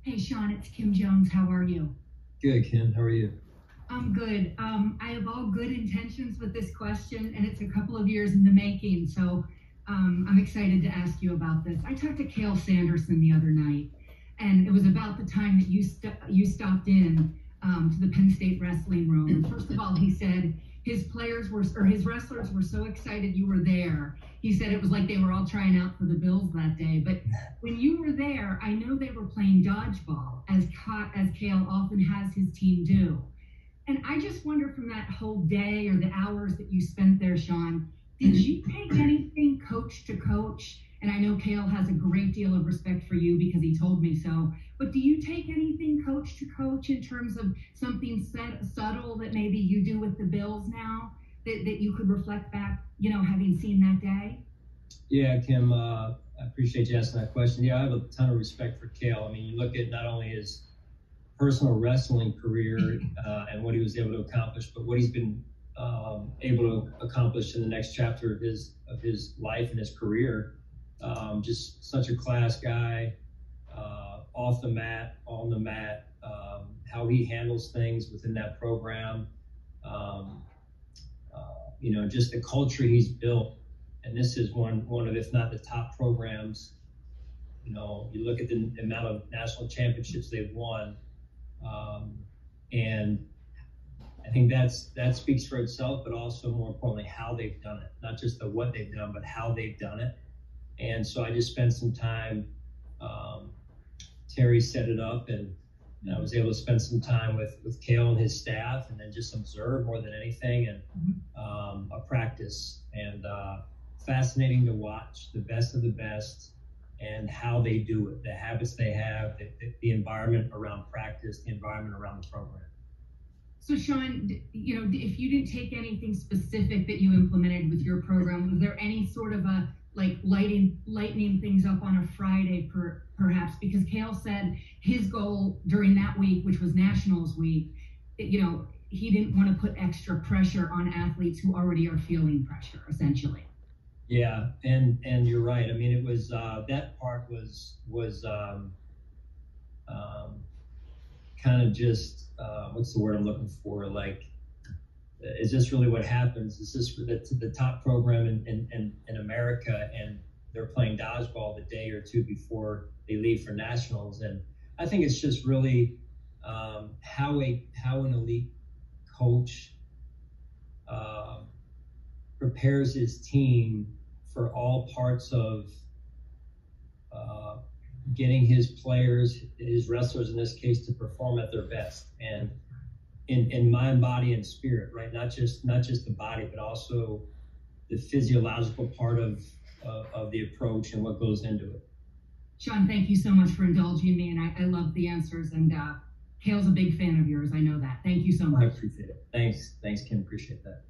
Hey, Sean, it's Kim Jones. How are you? Good, Kim. How are you? I'm good. I have all good intentions with this question, and it's a couple of years in the making, so I'm excited to ask you about this. I talked to Cale Sanderson the other night, and it was about the time that you stopped in to the Penn State Wrestling room. And first of all, he said his wrestlers were so excited you were there. He said it was like they were all trying out for the Bills that day. But when you were there, I know they were playing dodgeball, as Cale often has his team do. And I just wonder, from that whole day or the hours that you spent there, Sean, did you take anything coach to coach? And I know Cale has a great deal of respect for you because he told me so. But do you take anything coach to coach in terms of something subtle that maybe you do with the Bills now that you could reflect back, having seen that day? Yeah, Kim, I appreciate you asking that question. Yeah, I have a ton of respect for Cale. I mean, you look at not only his personal wrestling career and what he was able to accomplish, but what he's been able to accomplish in the next chapter of his life and his career. Just such a class guy, off the mat, on the mat, how he handles things within that program, just the culture he's built. And this is one of, if not the top programs. You look at the amount of national championships they've won, and I think that speaks for itself, but also more importantly, how they've done it. Not just the what they've done, but how they've done it. And so I just spent some time. Terry set it up, and I was able to spend some time with Cale and his staff, and then just observe more than anything, and a practice, and fascinating to watch the best of the best and how they do it, the habits they have, the environment around practice, the environment around the program. So, Sean, if you didn't take anything specific that you implemented with your program, was there any sort of a lightening things up on a Friday, perhaps? Because Cale said his goal during that week, which was Nationals week, he didn't want to put extra pressure on athletes who already are feeling pressure, essentially. Yeah, and you're right. I mean, it was that part was kind of just what's the word I'm looking for? Like, is this really what happens? Is this the top program in America, and they're playing dodgeball the day or two before they leave for nationals? And I think it's just really how an elite coach prepares his team for all parts of getting his players, his wrestlers in this case, to perform at their best, and in mind, body, and spirit, right? Not just the body, but also the physiological part of the approach and what goes into it. Sean, thank you so much for indulging me, and I love the answers. And Cale's a big fan of yours. I know that. Thank you so much. I appreciate it. Thanks, Kim. Appreciate that.